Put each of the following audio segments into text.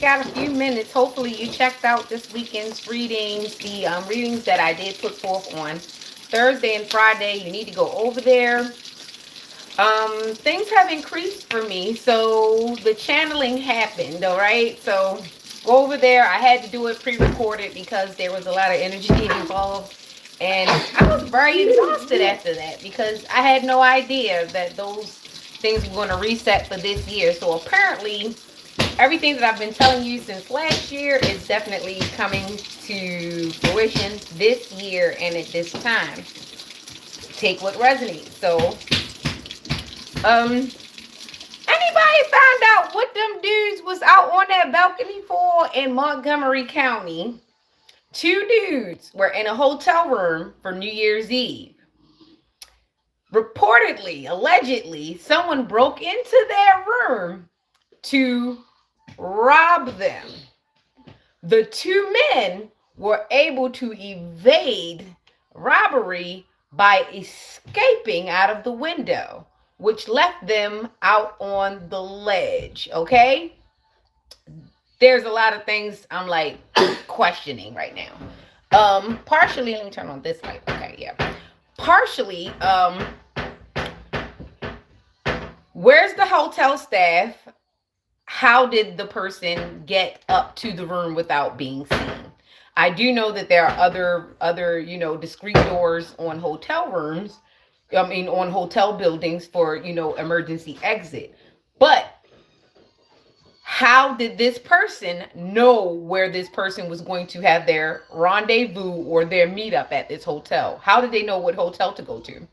got a few minutes. Hopefully, you checked out this weekend's readings, the readings that I did put forth on Thursday and Friday. You need to go over there. Things have increased for me, so the channeling happened. All right, so go over there. I had to do it pre-recorded because there was a lot of energy involved, and I was very exhausted after that because I had no idea that those things were going to reset for this year. So apparently, everything that I've been telling you since last year is definitely coming to fruition this year and at this time. Take what resonates. So, anybody found out what them dudes was out on that balcony for in Montgomery County? Two dudes were in a hotel room for New Year's Eve. Reportedly, allegedly, someone broke into their room to rob them. The two men were able to evade robbery by escaping out of the window, which left them out on the ledge. Okay? There's a lot of things I'm like questioning right now. Partially, let me turn on this light. Okay, yeah. Partially, where's the hotel staff? How did the person get up to the room without being seen? I do know that there are other discreet doors on hotel rooms. I mean, on hotel buildings for emergency exit. But how did this person know where this person was going to have their rendezvous or their meetup at this hotel? How did they know what hotel to go to?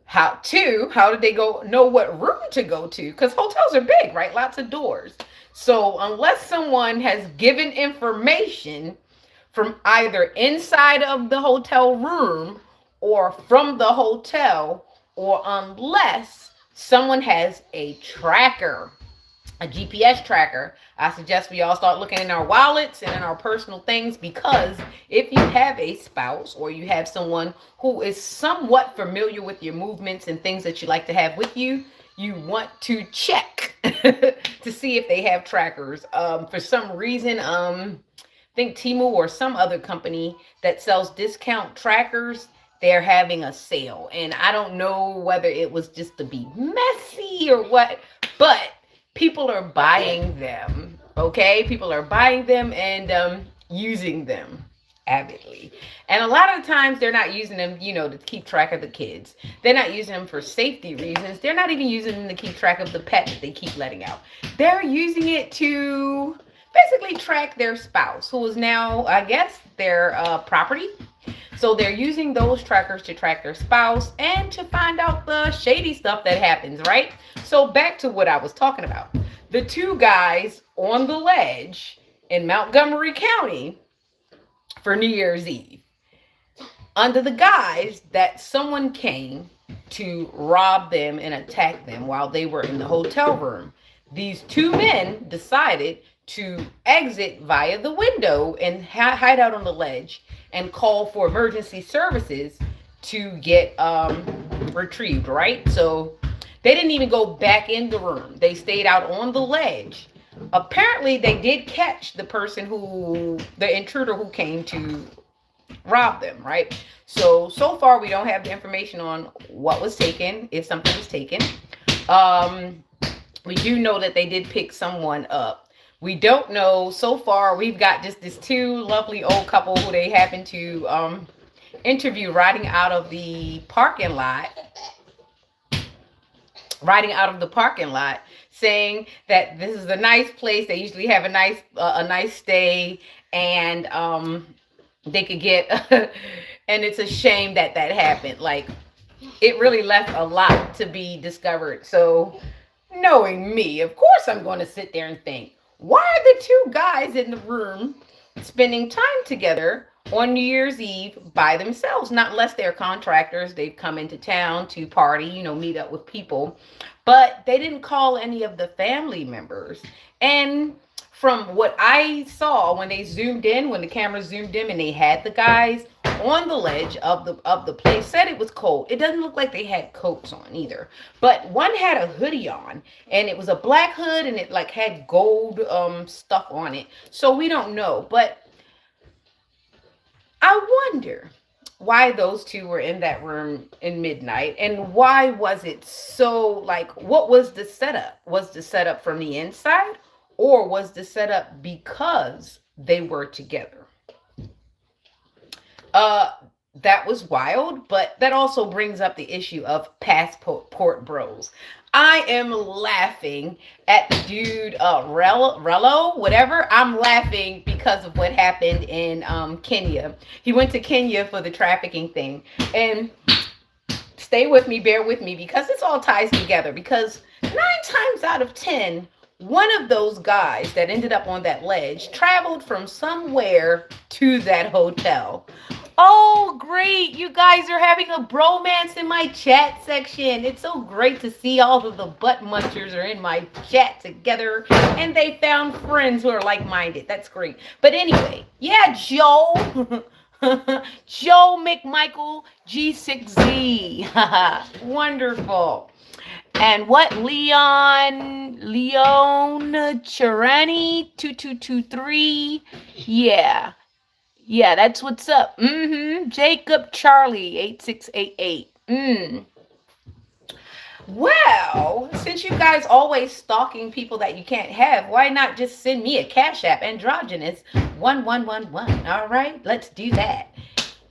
How did they know what room to go to? Because hotels are big, right? Lots of doors. So unless someone has given information from either inside of the hotel room or from the hotel, or unless someone has a tracker, a GPS tracker, I suggest we all start looking in our wallets and in our personal things, because if you have a spouse or you have someone who is somewhat familiar with your movements and things that you like to have with you, you want to check to see if they have trackers. For some reason, I think Temu or some other company that sells discount trackers, they're having a sale. And I don't know whether it was just to be messy or what, but people are buying them. Okay, people are buying them and using them avidly. And a lot of times they're not using them, to keep track of the kids. They're not using them for safety reasons. They're not even using them to keep track of the pet that they keep letting out. They're using it to basically track their spouse, who is now, I guess, their property. So they're using those trackers to track their spouse and to find out the shady stuff that happens, right? So back to what I was talking about. The two guys on the ledge in Montgomery County for New Year's Eve, under the guise that someone came to rob them and attack them while they were in the hotel room. These two men decided to exit via the window and hide out on the ledge and call for emergency services to get retrieved, right? So they didn't even go back in the room. They stayed out on the ledge. Apparently, they did catch the intruder who came to rob them, right? So far, we don't have the information on what was taken, if something was taken. We do know that they did pick someone up. We don't know. So far, we've got just this two lovely old couple who they happen to interview riding out of the parking lot. Saying that this is a nice place. They usually have a nice stay, and they could get. And it's a shame that happened. Like, it really left a lot to be discovered. So, knowing me, of course, I'm going to sit there and think, why are the two guys in the room spending time together on New Year's Eve by themselves? Not unless they're contractors. They've come into town to party, meet up with people. But they didn't call any of the family members. And from what I saw when the camera zoomed in and they had the guys on the ledge of the place said it was cold. It doesn't look like they had coats on either, but one had a hoodie on, and it was a black hood, and it like had gold stuff on it. So we don't know, but I wonder why those two were in that room in midnight, and why was it so, like, what was the setup? Was the setup from the inside, or was the setup because they were together? Uh, that was wild, but that also brings up the issue of passport bros. I am laughing at the dude, Rello, whatever. I'm laughing because of what happened in Kenya. He went to Kenya for the trafficking thing. And stay with me, bear with me, because this all ties together. Because 9 times out of 10, one of those guys that ended up on that ledge traveled from somewhere to that hotel. Oh, great. You guys are having a bromance in my chat section. It's so great to see all of the butt munchers are in my chat together, and they found friends who are like-minded. That's great. But anyway, yeah, Joe. Joe McMichael G6Z. Wonderful. And what, Leon Charani 2223. Yeah, that's what's up. Jacob Charlie 8688. Well, since you guys always stalking people that you can't have, why not just send me a Cash App, androgynous 1111? All right, let's do that.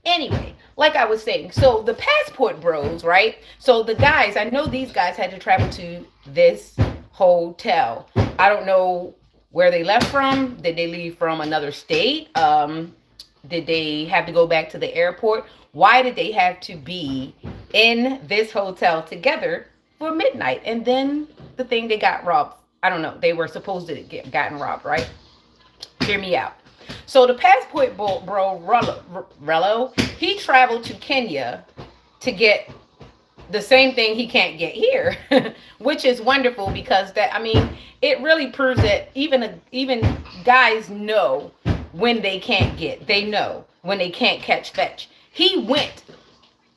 Anyway, like I was saying, so the passport bros, right? So the guys, I know these guys had to travel to this hotel. I don't know where they left from. Did they leave from another state? Did they have to go back to the airport? Why did they have to be in this hotel together for midnight? And then the thing, they got robbed. I don't know. They were supposed to get gotten robbed, right? Hear me out. So the passport bro, Rello, he traveled to Kenya to get the same thing he can't get here, which is wonderful, because that, I mean, it really proves that even guys know when they can't get, they know when they can't catch fetch. He went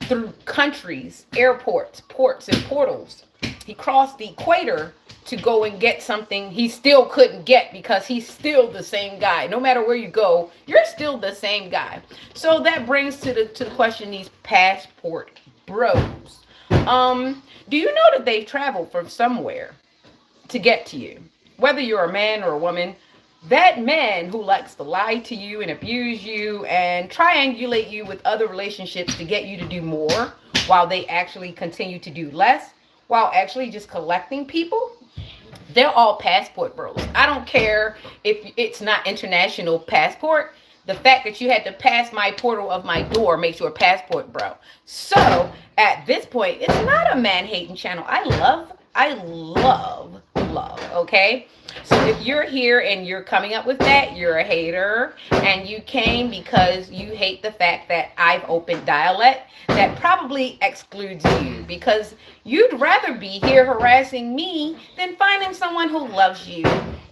through countries, airports, ports, and portals. He crossed the equator to go and get something he still couldn't get, because he's still the same guy. No matter where you go, you're still the same guy. So that brings to the question, these passport bros. Do you know that they've traveled from somewhere to get to you? Whether you're a man or a woman, that man who likes to lie to you and abuse you and triangulate you with other relationships to get you to do more, while they actually continue to do less, while actually just collecting people, they're all passport bros. I don't care if it's not international passport. The fact that you had to pass my portal of my door makes you a passport bro. So at this point, it's not a man-hating channel. I love, okay? So if you're here and you're coming up with that, you're a hater, and you came because you hate the fact that I've opened dialect, that probably excludes you, because you'd rather be here harassing me than finding someone who loves you,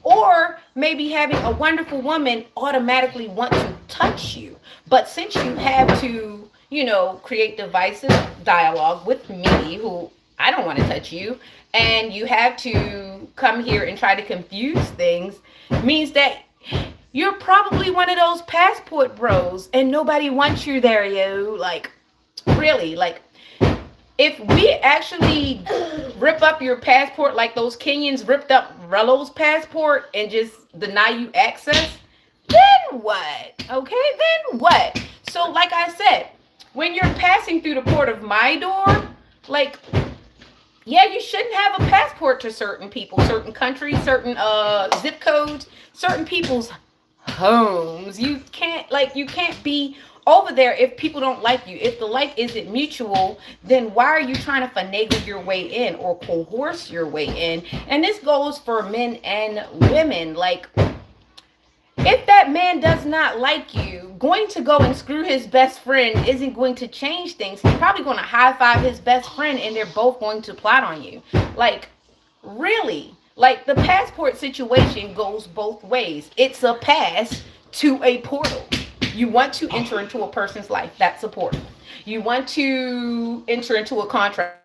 or maybe having a wonderful woman automatically want to touch you. But since you have to, create divisive dialogue with me, who I don't want to touch you, and you have to come here and try to confuse things, means that you're probably one of those passport bros, and nobody wants you there, yo. Like, really, like, if we actually rip up your passport like those Kenyans ripped up Rello's passport and just deny you access, then what? Okay, then what? So like I said, when you're passing through the port of my door, like, yeah, you shouldn't have a passport to certain people, certain countries, certain zip codes, certain people's homes. You can't be over there if people don't like you. If the like isn't mutual, then why are you trying to finagle your way in or coerce your way in? And this goes for men and women. Like, if that man does not like you, going to go and screw his best friend isn't going to change things. He's probably going to high five his best friend, and they're both going to plot on you. Like, really? Like, the passport situation goes both ways. It's a pass to a portal. You want to enter into a person's life. That's support. You want to enter into a contract.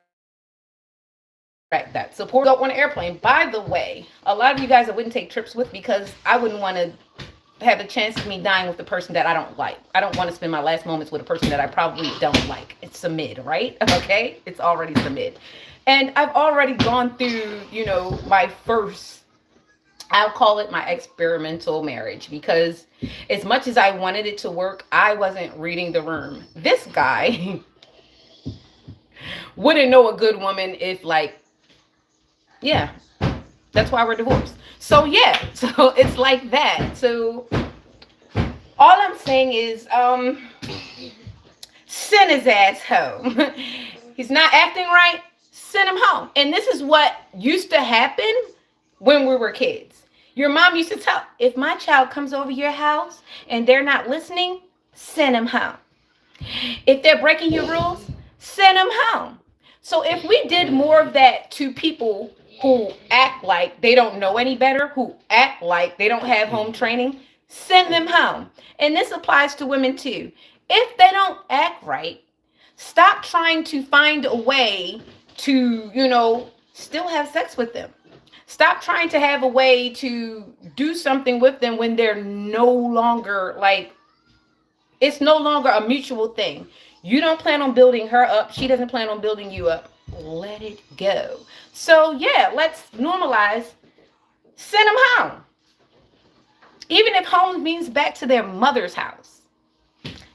That's support. You want to go on an airplane. By the way, a lot of you guys I wouldn't take trips with because I wouldn't want to have a chance of me dying with the person that I don't like. I don't want to spend my last moments with a person that I probably don't like. It's a mid, right? Okay? It's already a mid. And I've already gone through, my first, I'll call it my experimental marriage, because as much as I wanted it to work, I wasn't reading the room. This guy wouldn't know a good woman if, like, yeah, that's why we're divorced. So yeah, so it's like that. So all I'm saying is, send his ass home. He's not acting right. Send him home. And this is what used to happen when we were kids. Your mom used to tell, if my child comes over your house and they're not listening, send them home. If they're breaking your rules, send them home. So if we did more of that to people who act like they don't know any better, who act like they don't have home training, send them home. And this applies to women too. If they don't act right, stop trying to find a way to, still have sex with them. Stop trying to have a way to do something with them when they're no longer, like, it's no longer a mutual thing. You don't plan on building her up. She doesn't plan on building you up. Let it go. So yeah, let's normalize. Send them home. Even if home means back to their mother's house.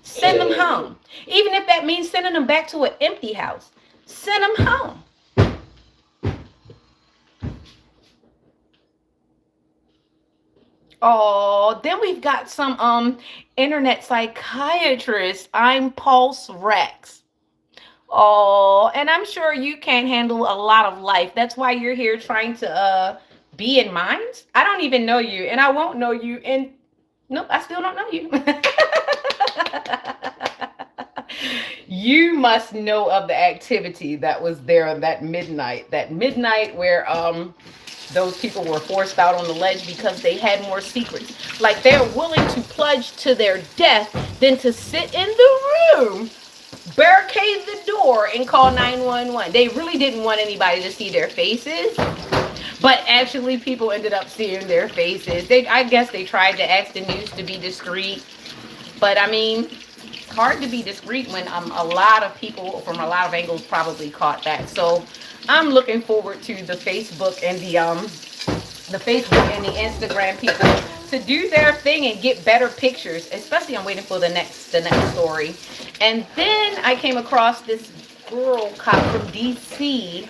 Send them home. Even if that means sending them back to an empty house. Send them home. Oh, then we've got some internet psychiatrists. I'm Pulse Rex. Oh, and I'm sure you can't handle a lot of life. That's why you're here trying to be in minds. I don't even know you, and I won't know you. And nope, I still don't know you. You must know of the activity that was there on that midnight. That midnight where those people were forced out on the ledge because they had more secrets. Like, they're willing to plunge to their death than to sit in the room, barricade the door, and call 911. They really didn't want anybody to see their faces, but actually people ended up seeing their faces. I guess they tried to ask the news to be discreet, but I mean, it's hard to be discreet when a lot of people from a lot of angles probably caught that. So I'm looking forward to the Facebook and the Instagram people to do their thing and get better pictures. Especially, I'm waiting for the next story. And then I came across this girl cop from DC,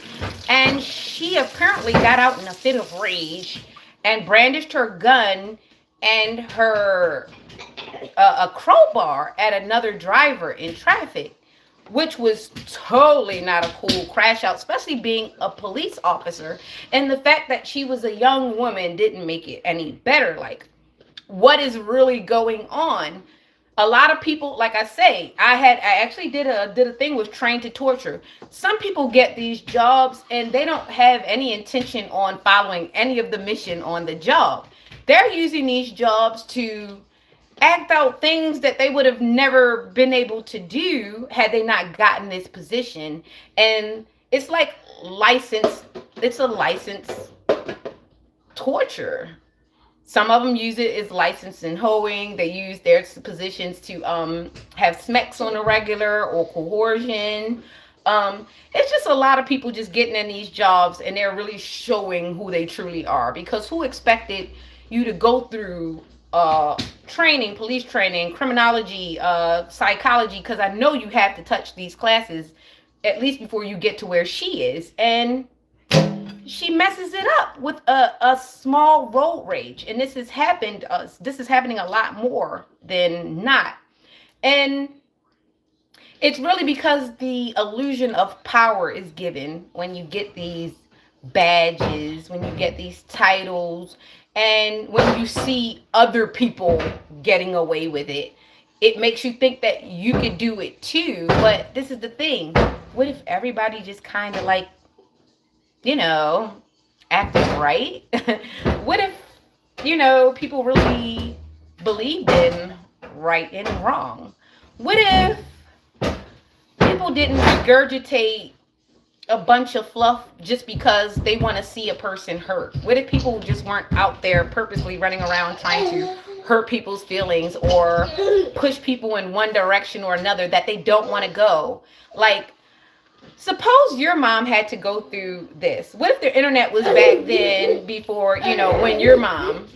and she apparently got out in a fit of rage and brandished her gun and her a crowbar at another driver in traffic, which was totally not a cool crash out, especially being a police officer. And the fact that she was a young woman didn't make it any better. Like, what is really going on? A lot of people, like I say, I actually did a thing with trained to torture. Some people get these jobs and they don't have any intention on following any of the mission on the job. They're using these jobs to act out things that they would have never been able to do had they not gotten this position. And it's like it's a licensed torture. Some of them use it as licensed in hoeing. They use their positions to have smecks on a regular or coercion. It's just a lot of people just getting in these jobs and they're really showing who they truly are, because who expected you to go through training, police training, criminology, psychology, because I know you have to touch these classes at least before you get to where she is, and she messes it up with a small road rage. And this is happening a lot more than not. And it's really because the illusion of power is given when you get these badges, when you get these titles, and when you see other people getting away with it. It makes you think that you could do it too. But this is the thing. What if everybody just kind of like, acted right? What if, people really believed in right and wrong? What if people didn't regurgitate a bunch of fluff just because they want to see a person hurt? What if people just weren't out there purposely running around trying to hurt people's feelings or push people in one direction or another that they don't want to go? Like, suppose your mom had to go through this. What if the internet was back then before, when your mom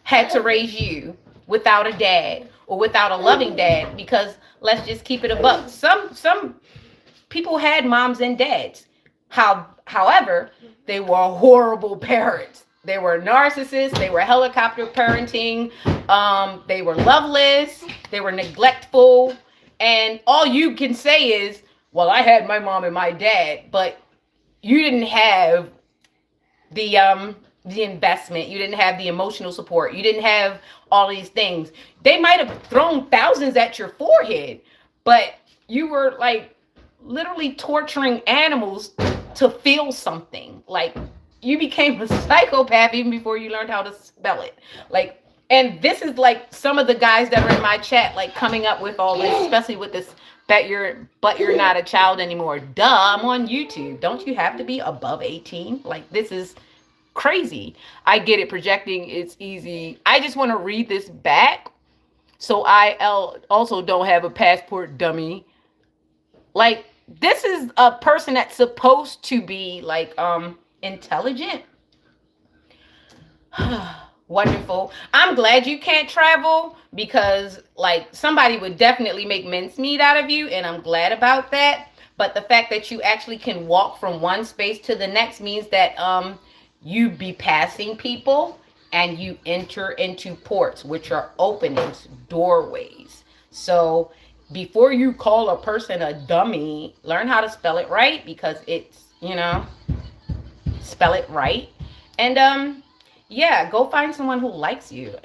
had to raise you without a dad or without a loving dad? Because let's just keep it a buck. Some people had moms and dads. However, they were horrible parents. They were narcissists. They were helicopter parenting. They were loveless. They were neglectful. And all you can say is, well, I had my mom and my dad, but you didn't have the investment. You didn't have the emotional support. You didn't have all these things. They might have thrown thousands at your forehead, but you were like literally torturing animals to feel something. Like, you became a psychopath even before you learned how to spell it. Like, and this is like some of the guys that are in my chat, like coming up with all this, especially with this, but you're not a child anymore. Duh, I'm on YouTube. Don't you have to be above 18? Like, this is crazy. I get it. Projecting, it's easy. I just want to read this back so I also don't have a passport dummy. Like, this is a person that's supposed to be like intelligent. Wonderful. I'm glad you can't travel, because like somebody would definitely make mincemeat out of you, and I'm glad about that. But the fact that you actually can walk from one space to the next means that you be passing people and you enter into ports, which are openings, doorways. So before you call a person a dummy, learn how to spell it right, because it's, spell it right. And yeah, go find someone who likes you.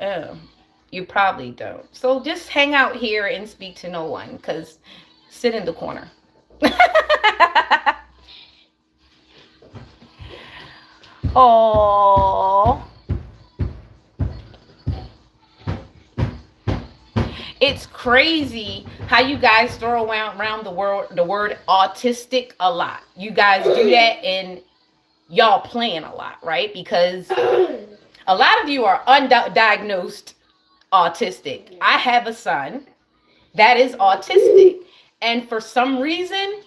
You probably don't. So just hang out here and speak to no one, because sit in the corner. Oh, it's crazy how you guys throw around the word autistic a lot. You guys do that, and y'all playing a lot, right? Because a lot of you are undiagnosed autistic. I have a son that is autistic, and for some reason,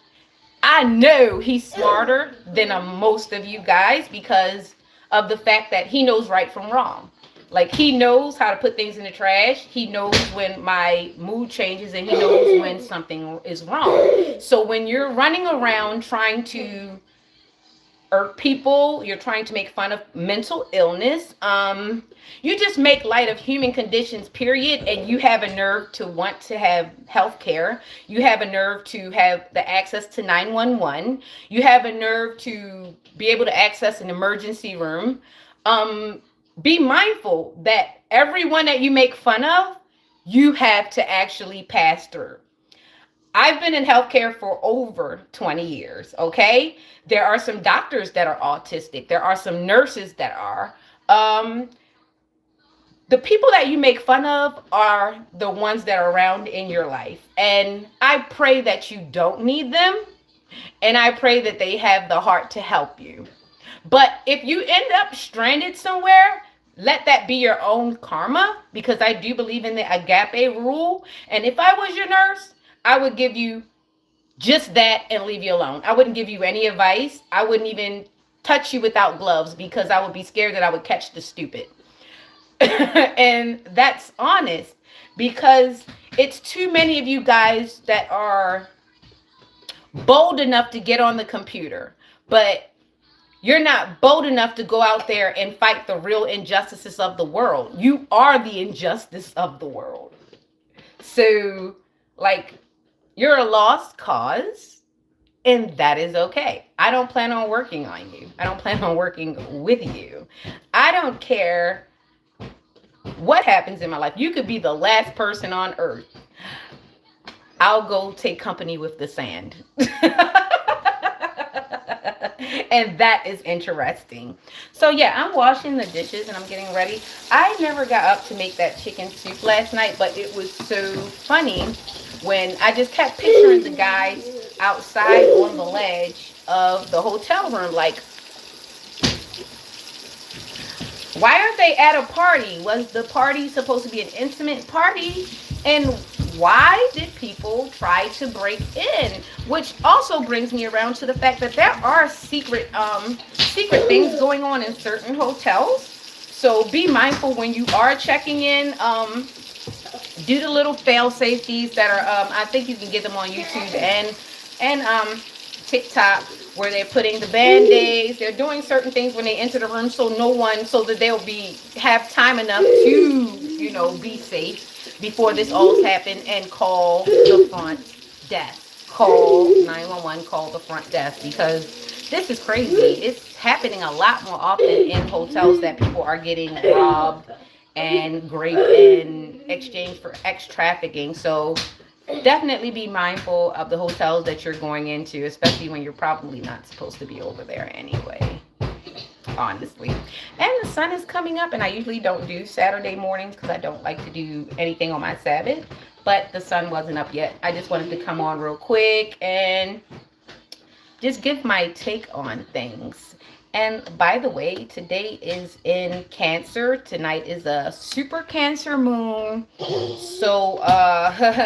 I know he's smarter than most of you guys, because of the fact that he knows right from wrong. Like, he knows how to put things in the trash. He knows when my mood changes, and he knows when something is wrong. So when you're running around trying to irk people, you're trying to make fun of mental illness, you just make light of human conditions, period. And you have a nerve to want to have health care. You have a nerve to have the access to 911. You have a nerve to be able to access an emergency room. Be mindful that everyone that you make fun of, you have to actually pass through. I've been in healthcare for over 20 years, okay? There are some doctors that are autistic. There are some nurses that are. The people that you make fun of are the ones that are around in your life. And I pray that you don't need them. And I pray that they have the heart to help you. But if you end up stranded somewhere, let that be your own karma, because I do believe in the agape rule. And if I was your nurse, I would give you just that and leave you alone. I wouldn't give you any advice. I wouldn't even touch you without gloves, because I would be scared that I would catch the stupid. And that's honest, because it's too many of you guys that are bold enough to get on the computer, but you're not bold enough to go out there and fight the real injustices of the world. You are the injustice of the world. So, like, you're a lost cause, and that is okay. I don't plan on working on you. I don't plan on working with you. I don't care what happens in my life. You could be the last person on earth. I'll go take company with the sand. And that is interesting. So yeah, I'm washing the dishes and I'm getting ready. I never got up to make that chicken soup last night, but it was so funny when I just kept picturing the guys outside on the ledge of the hotel room. Like, why aren't they at a party? Was the party supposed to be an intimate party? And why did people try to break in? Which also brings me around to the fact that there are secret things going on in certain hotels. So be mindful when you are checking in. Do the little fail safeties that are I think you can get them on YouTube and TikTok, where they're putting the band-aids. They're doing certain things when they enter the room, so no one, so that they'll be have time enough to, be safe before this all's happened, and call the front desk. Call 911, call the front desk, because this is crazy. It's happening a lot more often in hotels, that people are getting robbed and raped in exchange for ex trafficking. So definitely be mindful of the hotels that you're going into, especially when you're probably not supposed to be over there anyway. Honestly. And the sun is coming up, and I usually don't do Saturday mornings because I don't like to do anything on my Sabbath. But the sun wasn't up yet. I just wanted to come on real quick and just give my take on things. And by the way, today is in Cancer. Tonight is a super Cancer moon. So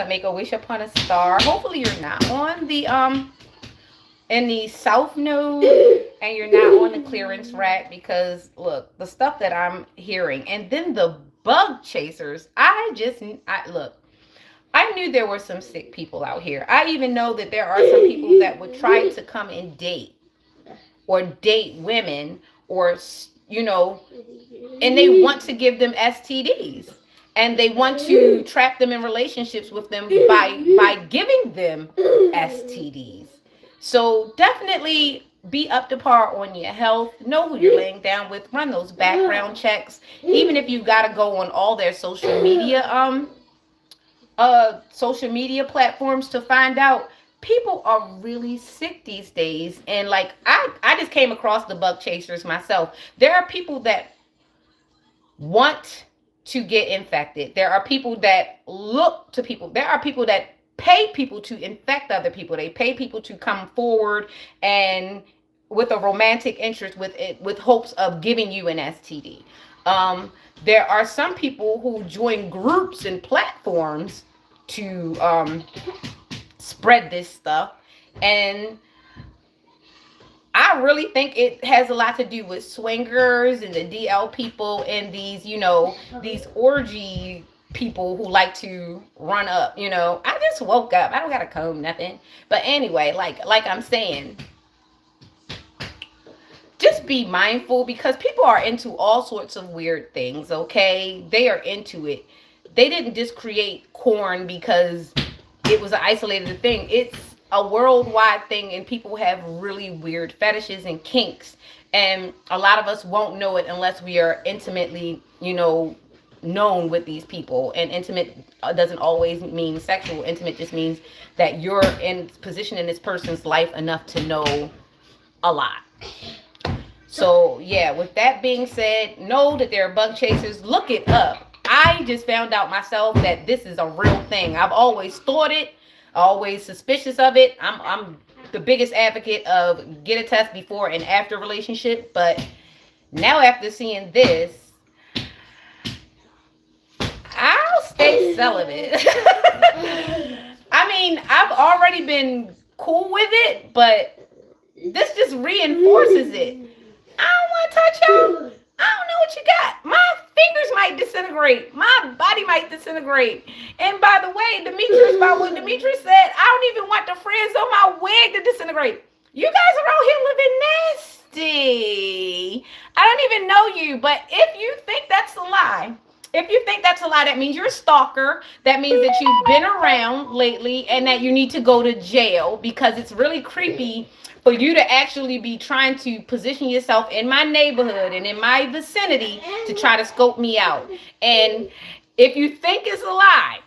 make a wish upon a star. Hopefully you're not on the in the south node, and you're not on the clearance rack, because look, the stuff that I'm hearing, and then the bug chasers. Look, I knew there were some sick people out here. I even know that there are some people that would try to come and date women, or and they want to give them STDs, and they want to trap them in relationships with them by giving them STDs. So definitely be up to par on your health. Know who you're laying down with. Run those background checks. Even if you've got to go on all their social media platforms to find out. People are really sick these days. And like, I just came across the bug chasers myself. There are people that want to get infected. There are people that look to people. There are people that pay people to infect other people. They pay people to come forward and with a romantic interest, with hopes of giving you an STD. There are some people who join groups and platforms to spread this stuff, and I really think it has a lot to do with swingers and the DL people and these orgy people who like to run up. I just woke up. I don't gotta comb nothing. But anyway, like I'm saying, just be mindful, because people are into all sorts of weird things, okay? They are into it. They didn't just create corn because it was an isolated thing. It's a worldwide thing, and people have really weird fetishes and kinks. And a lot of us won't know it unless we are intimately, known with these people. And intimate doesn't always mean sexual. Intimate just means that you're in position in this person's life enough to know a lot. So yeah, with that being said, know that there are bug chasers. Look it up. I just found out myself that this is a real thing. I've always thought it, always suspicious of it. I'm the biggest advocate of get a test before and after relationship, but now after seeing this, I'll stay celibate. I mean, I've already been cool with it, but this just reinforces it. I don't want to touch you. I don't know what you got. My fingers might disintegrate. My body might disintegrate. And by the way, by what Demetrius said, I don't even want the fringe on my wig to disintegrate. You guys are out here living nasty. I don't even know you, but if you think that's a lie, that means you're a stalker. That means that you've been around lately and that you need to go to jail, because it's really creepy for you to actually be trying to position yourself in my neighborhood and in my vicinity to try to scope me out. And if you think it's a lie,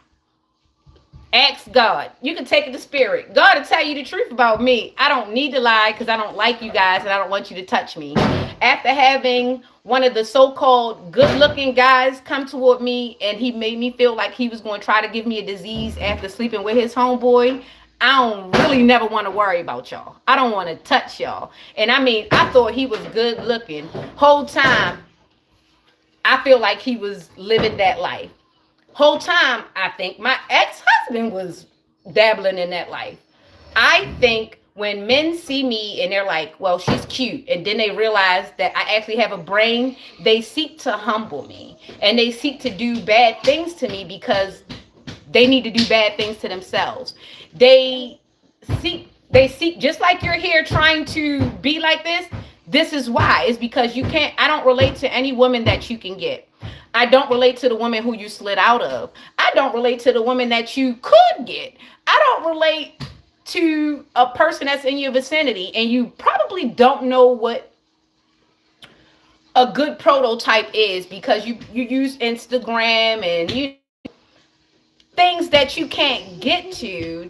Ask God. You can take it to spirit. God will tell you the truth about me. I don't need to lie because I don't like you guys and I don't want you to touch me. After having one of the so-called good-looking guys come toward me and he made me feel like he was going to try to give me a disease after sleeping with his homeboy, I don't really never want to worry about y'all. I don't want to touch y'all. And I mean, I thought he was good looking. Whole time, I feel like he was living that life. Whole time, I think my ex-husband was dabbling in that life. I think when men see me and they're like, well, she's cute, and then they realize that I actually have a brain, they seek to humble me and they seek to do bad things to me because they need to do bad things to themselves. They seek just like you're here trying to be like this. This is why. It's because you can't. I don't relate to any woman that you can get. I don't relate to the woman who you slid out of. I don't relate to the woman that you could get. I don't relate to a person that's in your vicinity, and you probably don't know what a good prototype is because you use Instagram and you things that you can't get to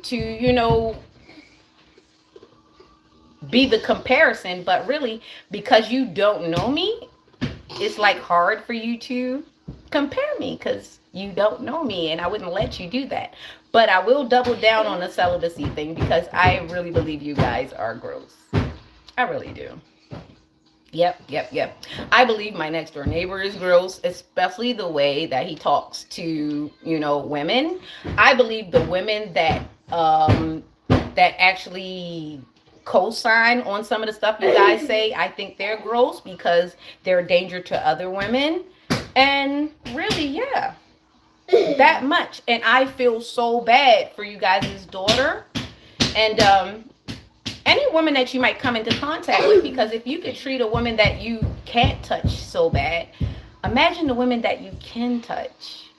be the comparison. But really, because you don't know me, it's like hard for you to compare me because you don't know me, and I wouldn't let you do that. But I will double down on the celibacy thing because I really believe you guys are gross. I really do. Yep. I believe my next door neighbor is gross, especially the way that he talks to, women. I believe the women that actually co-sign on some of the stuff you guys say, I think they're gross because they're a danger to other women. And really, yeah, that much. And I feel so bad for you guys' daughter. And any woman that you might come into contact with, because if you could treat a woman that you can't touch so bad, imagine the women that you can touch.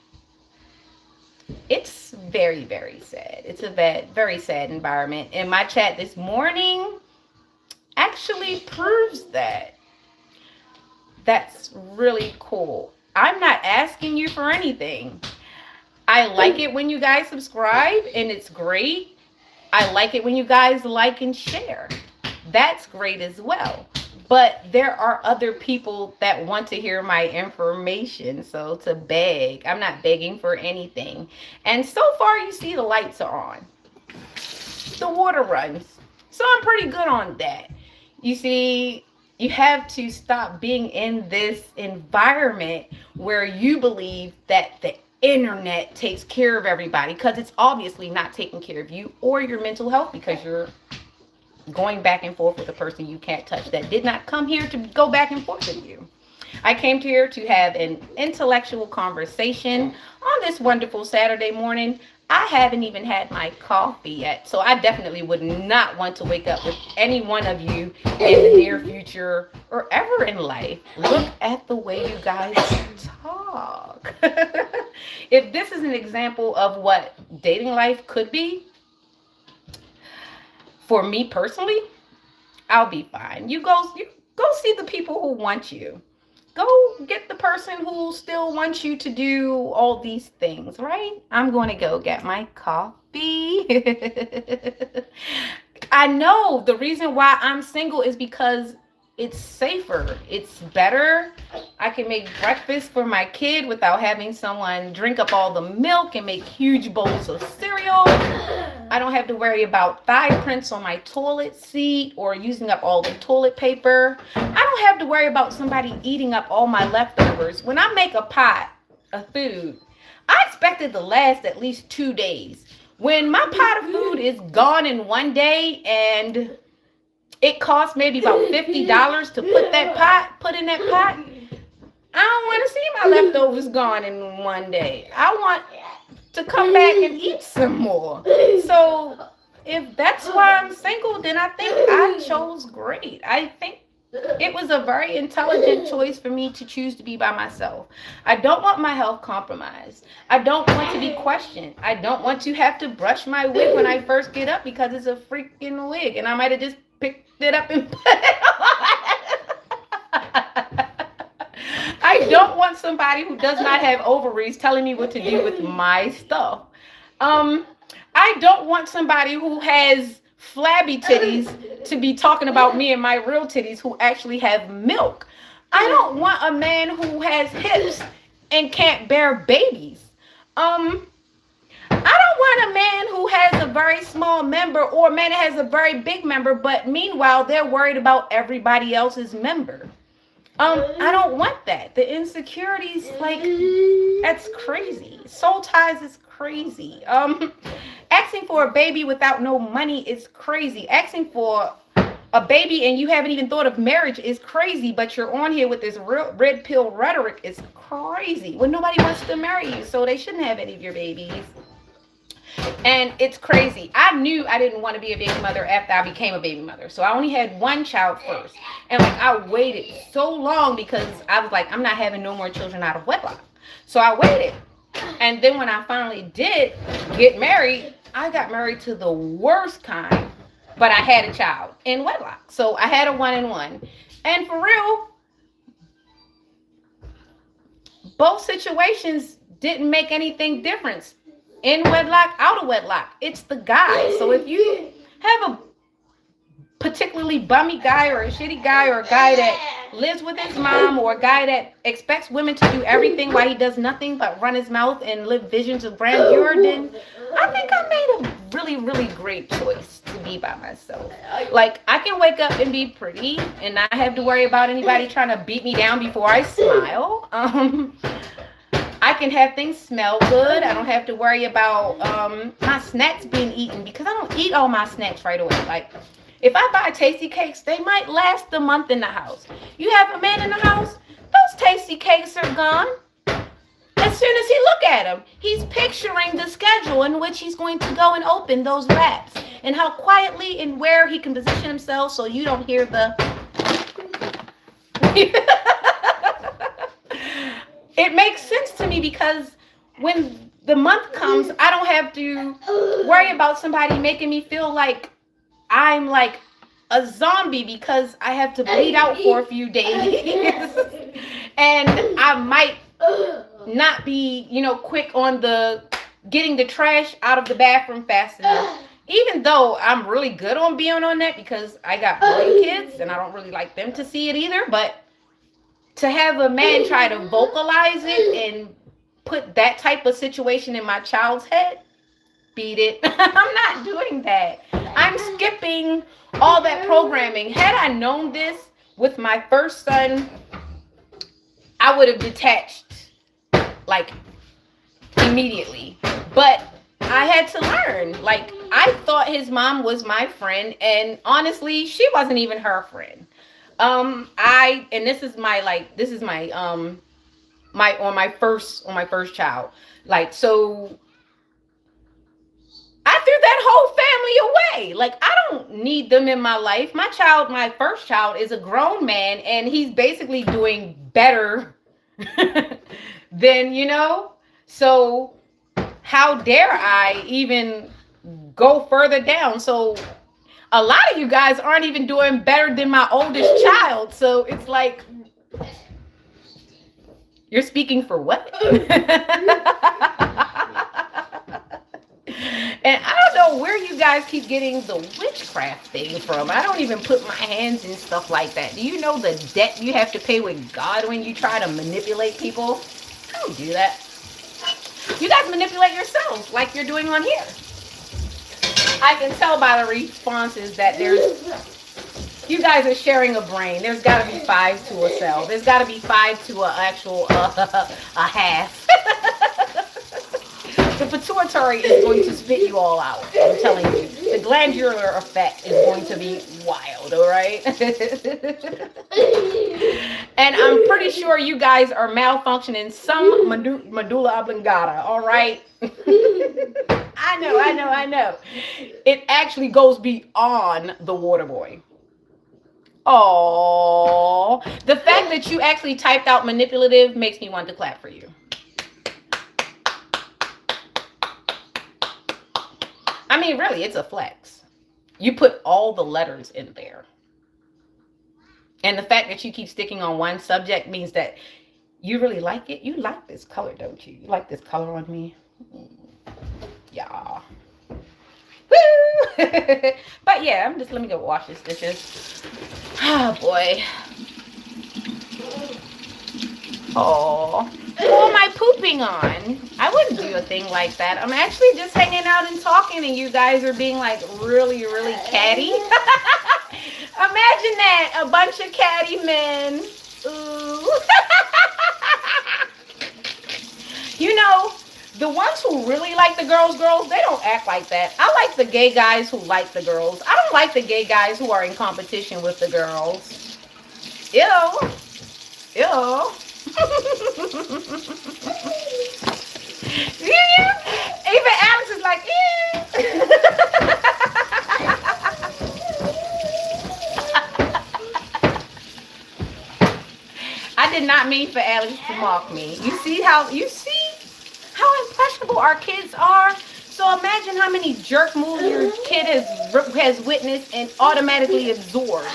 It's very, very sad. It's a very sad environment. And my chat this morning actually proves that. That's really cool. I'm not asking you for anything. I like it when you guys subscribe, and it's great. I like it when you guys like and share. That's great as well. But there are other people that want to hear my information. So to beg, I'm not begging for anything. And so far, you see the lights are on. The water runs. So I'm pretty good on that. You see, you have to stop being in this environment where you believe that the internet takes care of everybody, because it's obviously not taking care of you or your mental health, because you're going back and forth with a person you can't touch that did not come here to go back and forth with you. I came here to have an intellectual conversation on this wonderful Saturday morning. I haven't even had my coffee yet, so I definitely would not want to wake up with any one of you in the near future or ever in life. Look at the way you guys talk. If this is an example of what dating life could be, for me personally, I'll be fine. You go see the people who want you. Go get the person who still wants you to do all these things, right? I'm going to go get my coffee. I know the reason why I'm single is because it's safer. It's better. I can make breakfast for my kid without having someone drink up all the milk and make huge bowls of cereal. I don't have to worry about thigh prints on my toilet seat or using up all the toilet paper. I don't have to worry about somebody eating up all my leftovers. When I make a pot of food, I expect it to last at least 2 days. When my pot of food is gone in 1 day and it costs maybe about $50 to put in that pot, I don't want to see my leftovers gone in 1 day. I want to come back and eat some more. So if that's why I'm single, then I think I chose great. I think it was a very intelligent choice for me to choose to be by myself. I don't want my health compromised. I don't want to be questioned. I don't want to have to brush my wig when I first get up because it's a freaking wig and I might have just picked it up and put it on. I don't want somebody who does not have ovaries telling me what to do with my stuff. I don't want somebody who has flabby titties to be talking about me and my real titties who actually have milk. I don't want a man who has hips and can't bear babies. Um, I don't want a man who has a very small member or a man that has a very big member, but meanwhile they're worried about everybody else's member. I don't want that. The insecurities, like, that's crazy. Soul ties is crazy. Asking for a baby without no money is crazy. Asking for a baby and you haven't even thought of marriage is crazy, but you're on here with this real red pill rhetoric is crazy. When nobody wants to marry you, so they shouldn't have any of your babies. And it's crazy. I knew I didn't want to be a baby mother after I became a baby mother. So I only had one child first. And like I waited so long because I was like, I'm not having no more children out of wedlock. So I waited. And then when I finally did get married, I got married to the worst kind. But I had a child in wedlock. So I had a 1-in-1. And for real, both situations didn't make anything difference. In wedlock, out of wedlock. It's the guy. So if you have a particularly bummy guy or a shitty guy or a guy that lives with his mom or a guy that expects women to do everything while he does nothing but run his mouth and live visions of grandeur, then I think I made a really, really great choice to be by myself. Like, I can wake up and be pretty and not have to worry about anybody trying to beat me down before I smile. I can have things smell good. I don't have to worry about my snacks being eaten because I don't eat all my snacks right away. Like, if I buy tasty cakes, they might last a month in the house. You have a man in the house, those tasty cakes are gone. As soon as he look at them, he's picturing the schedule in which he's going to go and open those wraps and how quietly and where he can position himself so you don't hear the... It makes sense to me because when the month comes, I don't have to worry about somebody making me feel like I'm like a zombie because I have to bleed out for a few days. And I might not be, quick on the getting the trash out of the bathroom fast enough. Even though I'm really good on being on that because I got boy kids and I don't really like them to see it either, but to have a man try to vocalize it and put that type of situation in my child's head, beat it. I'm not doing that. I'm skipping all that programming. Had I known this with my first son, I would have detached like immediately. But I had to learn. Like, I thought his mom was my friend, and honestly, she wasn't even her friend. This is my first child. Like, so I threw that whole family away. Like, I don't need them in my life. My first child is a grown man and he's basically doing better than, so how dare I even go further down? So a lot of you guys aren't even doing better than my oldest child. So it's like, you're speaking for what? And I don't know where you guys keep getting the witchcraft thing from. I don't even put my hands in stuff like that. Do you know the debt you have to pay with God when you try to manipulate people? I don't do that. You guys manipulate yourselves like you're doing on here. I can tell by the responses that you guys are sharing a brain. There's got to be 5 to a cell. There's got to be 5 to an actual a half. The pituitary is going to spit you all out. I'm telling you. The glandular effect is going to be wild, all right? And I'm pretty sure you guys are malfunctioning some medulla oblongata, all right? I know. It actually goes beyond the water boy. Oh, the fact that you actually typed out manipulative makes me want to clap for you. I mean, really, it's a flex. You put all the letters in there. And the fact that you keep sticking on one subject means that you really like it. You like this color, don't you? You like this color on me? Yeah. Woo! But yeah, let me go wash these dishes. Oh boy. Oh, who am I pooping on? I wouldn't do a thing like that. I'm actually just hanging out and talking, and you guys are being like really, really catty. Imagine that, a bunch of catty men. Ooh. You know, the ones who really like the girls, they don't act like that. I like the gay guys who like the girls. I don't like the gay guys who are in competition with the girls. Ew. Ew. Even Alex is like, ew. I did not mean for Alex to mock me. You see how impressionable our kids are? So imagine how many jerk moves your kid has witnessed and automatically absorbed.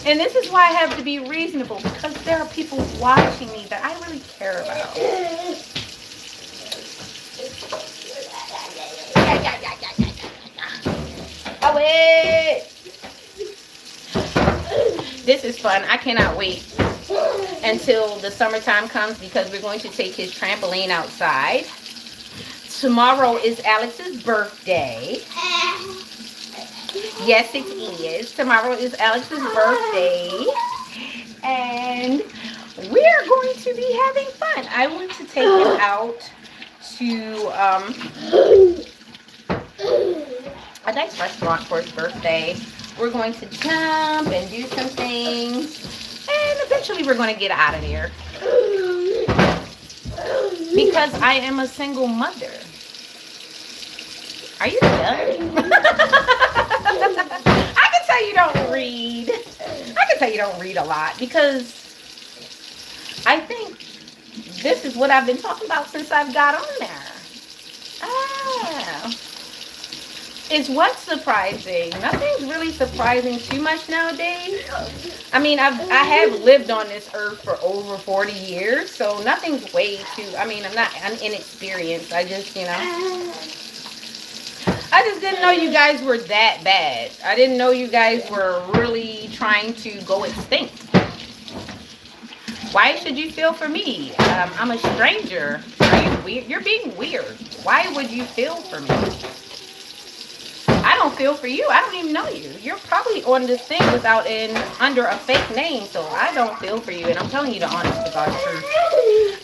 And this is why I have to be reasonable, because there are people watching me that I really care about. Oh, wait. This is fun. I cannot wait until the summertime comes, because we're going to take his trampoline outside. Tomorrow is Alex's birthday. Yes, it is. Tomorrow is Alex's birthday. And we're going to be having fun. I want to take him out to a nice restaurant for his birthday. We're going to jump and do some things. And eventually we're going to get out of there. Because I am a single mother. Are you done? I can tell you don't read. I can tell you don't read a lot, because I think this is what I've been talking about since I've got on there. Ah. Is what's surprising. Nothing's really surprising too much nowadays. I mean, I have lived on this earth for over 40 years, so nothing's way too, I'm inexperienced. I just didn't know you guys were that bad. I didn't know you guys were really trying to go extinct. Why should you feel for me? I'm a stranger. Are you weird? You're being weird. Why would you feel for me? I don't feel for you. I don't even know you. You're probably on this thing under a fake name, so I don't feel for you. And I'm telling you the honest to God truth.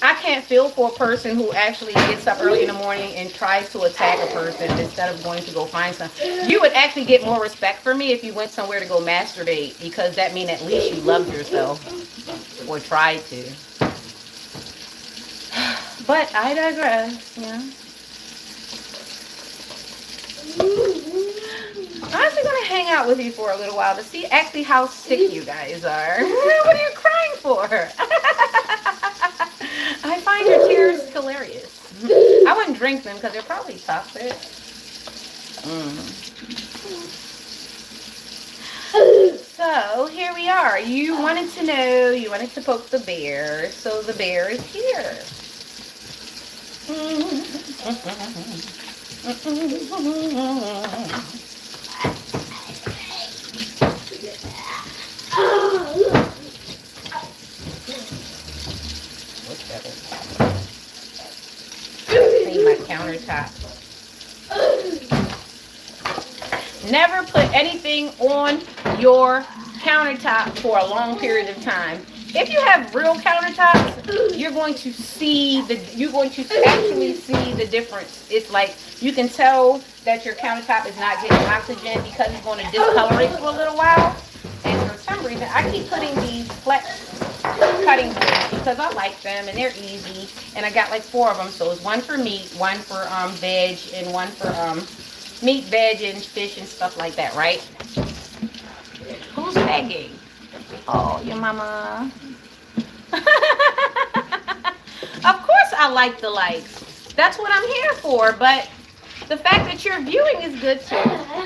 I can't feel for a person who actually gets up early in the morning and tries to attack a person instead of going to go find something. You would actually get more respect for me if you went somewhere to go masturbate, because that means at least you loved yourself, or tried to. But I digress, I'm actually going to hang out with you for a little while to see actually how sick you guys are. What are you crying for? I find your tears hilarious. I wouldn't drink them because they're probably toxic. So here we are. You wanted to poke the bear, so the bear is here. Clean my countertop. Never put anything on your countertop for a long period of time. If you have real countertops, you're going to actually see the difference. It's like you can tell that your countertop is not getting oxygen because it's going to discolorate for a little while. And for some reason, I keep putting these flex cutting boards because I like them and they're easy. And I got like 4 of them, so it's one for meat, one for veg, and one for meat, veg, and fish and stuff like that, right? Who's begging? Oh, your mama. Of course I like the likes. That's what I'm here for. But the fact that you're viewing is good too.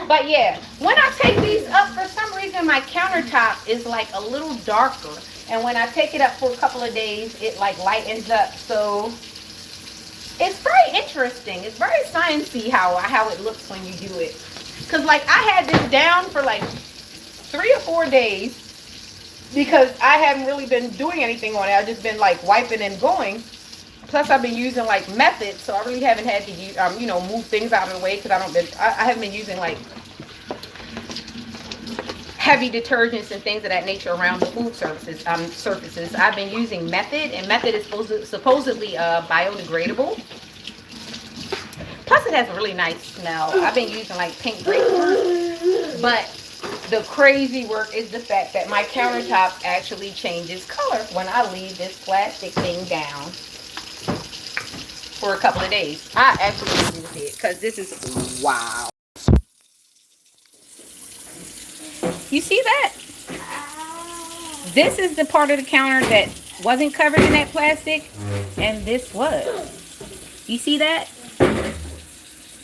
But yeah, when I take these up, for some reason my countertop is like a little darker. And when I take it up for a couple of days, it like lightens up. So it's very interesting. It's very sciencey how it looks when you do it. Because, like, I had this down for like 3 or 4 days because I haven't really been doing anything on it. I've just been like wiping and going. Plus, I've been using like methods, so I really haven't had to use, move things out of the way because I haven't been using like heavy detergents and things of that nature around the food surfaces. I've been using Method, and Method is supposedly biodegradable. Plus, it has a really nice smell. I've been using like pink grapefruit, but the crazy work is the fact that my countertop actually changes color when I leave this plastic thing down for a couple of days. I actually need to see it because this is wow. You see that? This is the part of the counter that wasn't covered in that plastic, and this was. You see that?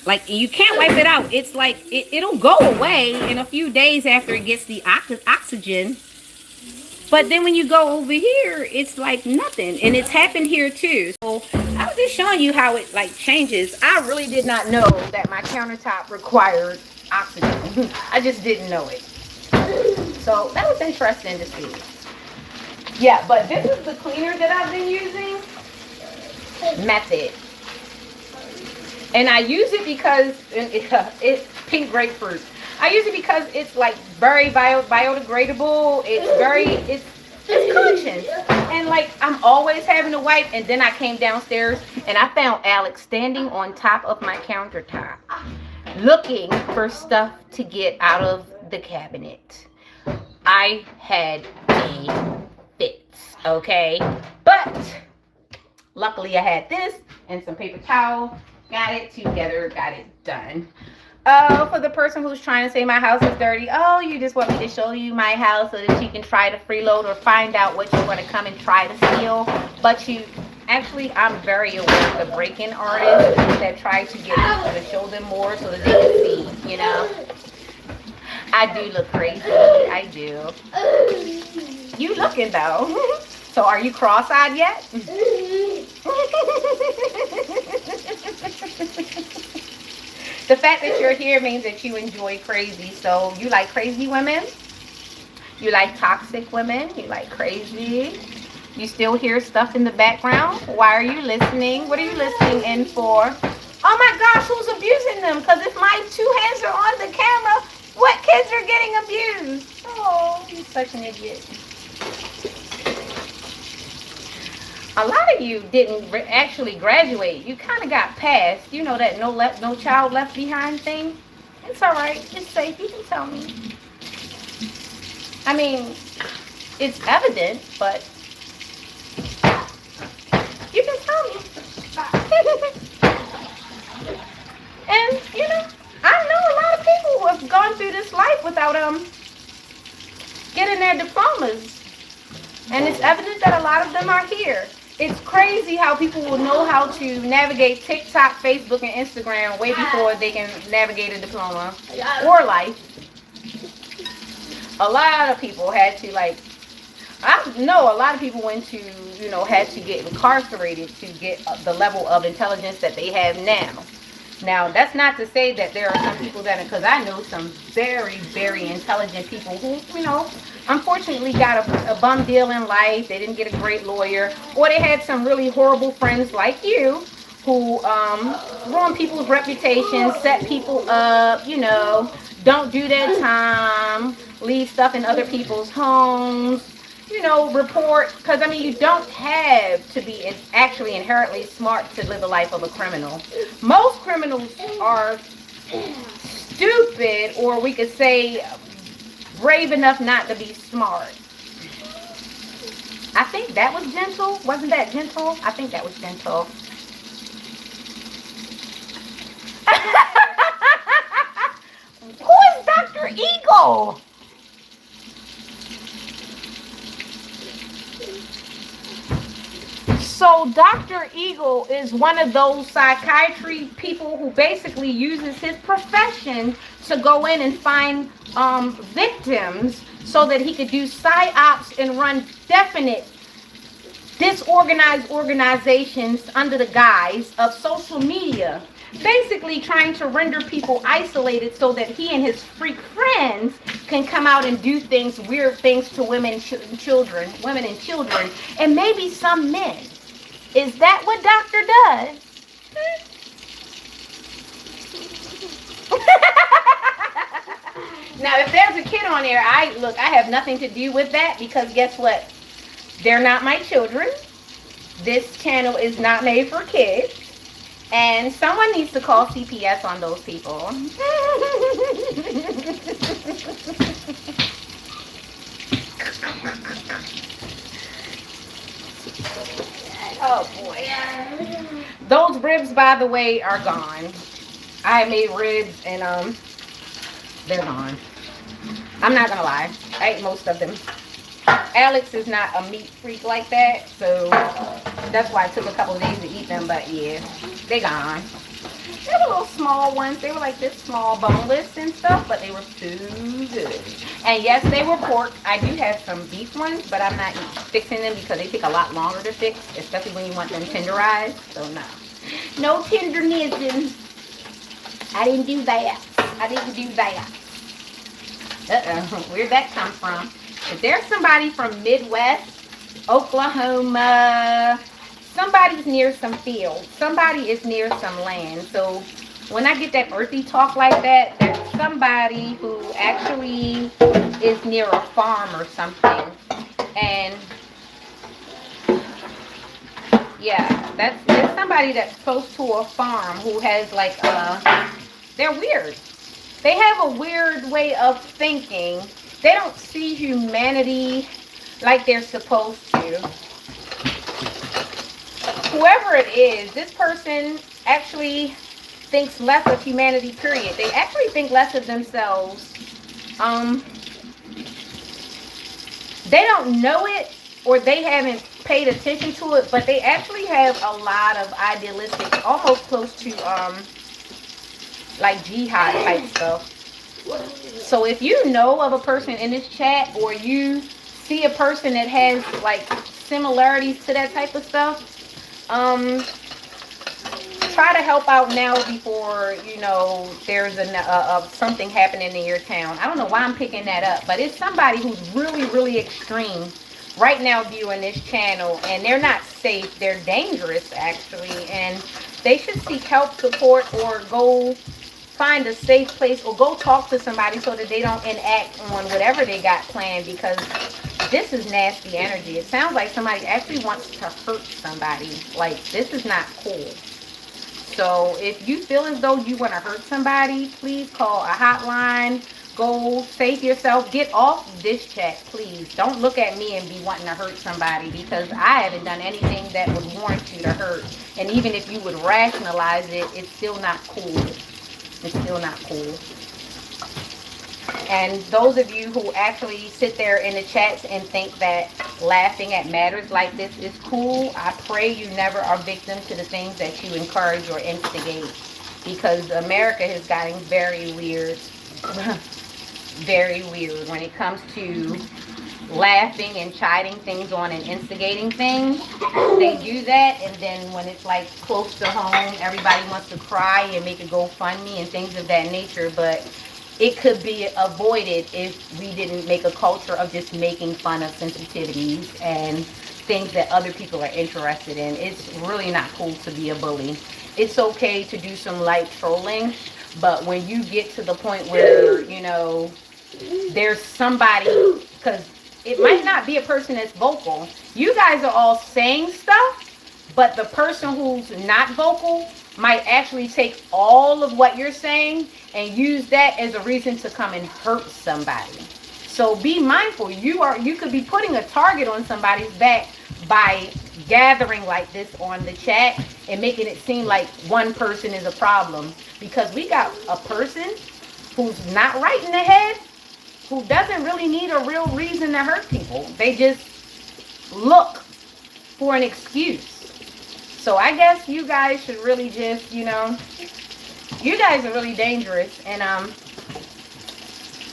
Like, you can't wipe it out. It's like, it'll go away in a few days after it gets the oxygen. But then when you go over here, it's like nothing. And it's happened here too. So I was just showing you how it like changes. I really did not know that my countertop required oxygen. I just didn't know it. So that was interesting to see. Yeah, but this is the cleaner that I've been using. Method. And I use it because it's pink grapefruit. I use it because it's like very biodegradable. It's conscious. And like, I'm always having to wipe. And then I came downstairs and I found Alex standing on top of my countertop looking for stuff to get out of the cabinet. I had a fit, okay? But luckily I had this and some paper towel. Got it together, got it done. Oh, for the person who's trying to say my house is dirty. Oh, you just want me to show you my house so that you can try to freeload or find out what you want to come and try to steal. But I'm very aware of the break-in artists that try to get people to show them more so that they can see, you know. I do look crazy. I do. You looking though. So are you cross-eyed yet? The fact that you're here means that you enjoy crazy. So you like crazy women? You like toxic women? You like crazy? You still hear stuff in the background? Why are you listening? What are you listening in for? Oh my gosh, who's abusing them? Because if my 2 hands are on the camera, what kids are getting abused? Oh, you're such an idiot. A lot of you didn't actually graduate. You kind of got passed. You know that no child left behind thing? It's all right. It's safe. You can tell me. I mean, it's evident, but you can tell me. And, you know, I know a lot of people who have gone through this life without getting their diplomas. And it's evident that a lot of them are here. It's crazy how people will know how to navigate TikTok, Facebook, and Instagram way before they can navigate a diploma or life. A lot of people had to, like, I know a lot of people went to, you know, had to get incarcerated to get the level of intelligence that they have now. Now, that's not to say that there are some people that, because I know some very, very intelligent people who, you know, unfortunately got a bum deal in life. They didn't get a great lawyer, or they had some really horrible friends like you who ruin people's reputations, set people up, you know, don't do their time, leave stuff in other people's homes, you know, report. Because, I mean, you don't have to be actually inherently smart to live the life of a criminal. Most criminals are stupid, or we could say brave enough not to be smart. I think that was gentle. Wasn't that gentle? I think that was gentle. Who is Dr. Eagle? So Dr. Eagle is one of those psychiatry people who basically uses his profession to go in and find victims so that he could do psyops and run definite disorganized organizations under the guise of social media. basically trying to render people isolated so that he and his freak friends can come out and do things, weird things to women and children, and maybe some men. Is that what Doctor does? Now, if there's a kid on there, I have nothing to do with that, because guess what? They're not my children. This channel is not made for kids. And someone needs to call CPS on those people. Oh boy. Those ribs, by the way, are gone. I made ribs and they're gone. I'm not gonna lie. I ate most of them. Alex is not a meat freak like that, so that's why it took a couple of days to eat them, but yeah, they gone. They were little small ones. They were like this small, boneless and stuff, but they were too good. And yes, they were pork. I do have some beef ones, but I'm not fixing them because they take a lot longer to fix, especially when you want them tenderized. So no. No tenderness. I didn't do that. Where'd that come from? If there's somebody from Midwest, Oklahoma, somebody's near some fields. Somebody is near some land. So when I get that earthy talk like that, there's somebody who actually is near a farm or something. And yeah, there's somebody that's close to a farm who has like they're weird. They have a weird way of thinking. They don't see humanity like they're supposed to. Whoever it is, this person actually thinks less of humanity, period. They actually think less of themselves. They don't know it, or they haven't paid attention to it, but they actually have a lot of idealistic, almost close to like jihad type stuff. So if you know of a person in this chat, or you see a person that has like similarities to that type of stuff, try to help out now before, you know, there's something happening in your town. I don't know why I'm picking that up, but it's somebody who's really, really extreme right now viewing this channel, and they're not safe. They're dangerous, actually, and they should seek help, support, or go find a safe place, or go talk to somebody so that they don't enact on whatever they got planned, because this is nasty energy. It sounds like somebody actually wants to hurt somebody. Like, this is not cool. So if you feel as though you want to hurt somebody, please call a hotline. Go save yourself. Get off this chat, please. Don't look at me and be wanting to hurt somebody, because I haven't done anything that would warrant you to hurt. And even if you would rationalize it, it's still not cool. It's still not cool. And those of you who actually sit there in the chats and think that laughing at matters like this is cool, I pray you never are victim to the things that you encourage or instigate, because America has gotten very weird. Very weird when it comes to laughing and chiding things on and instigating things. They do that, and then when it's like close to home, everybody wants to cry and make a GoFundMe and things of that nature. But it could be avoided if we didn't make a culture of just making fun of sensitivities and things that other people are interested in. It's really not cool to be a bully. It's okay to do some light trolling, but when you get to the point where, you know, there's somebody, because it might not be a person that's vocal. You guys are all saying stuff, but the person who's not vocal might actually take all of what you're saying and use that as a reason to come and hurt somebody. So be mindful. You could be putting a target on somebody's back by gathering like this on the chat and making it seem like one person is a problem, because we got a person who's not right in the head, who doesn't really need a real reason to hurt people. They just look for an excuse. So I guess you guys should really just, you know, you guys are really dangerous. And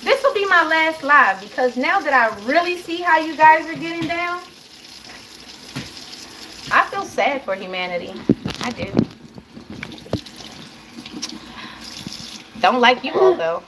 this will be my last live, because now that I really see how you guys are getting down, I feel sad for humanity. I do. Don't like you all though.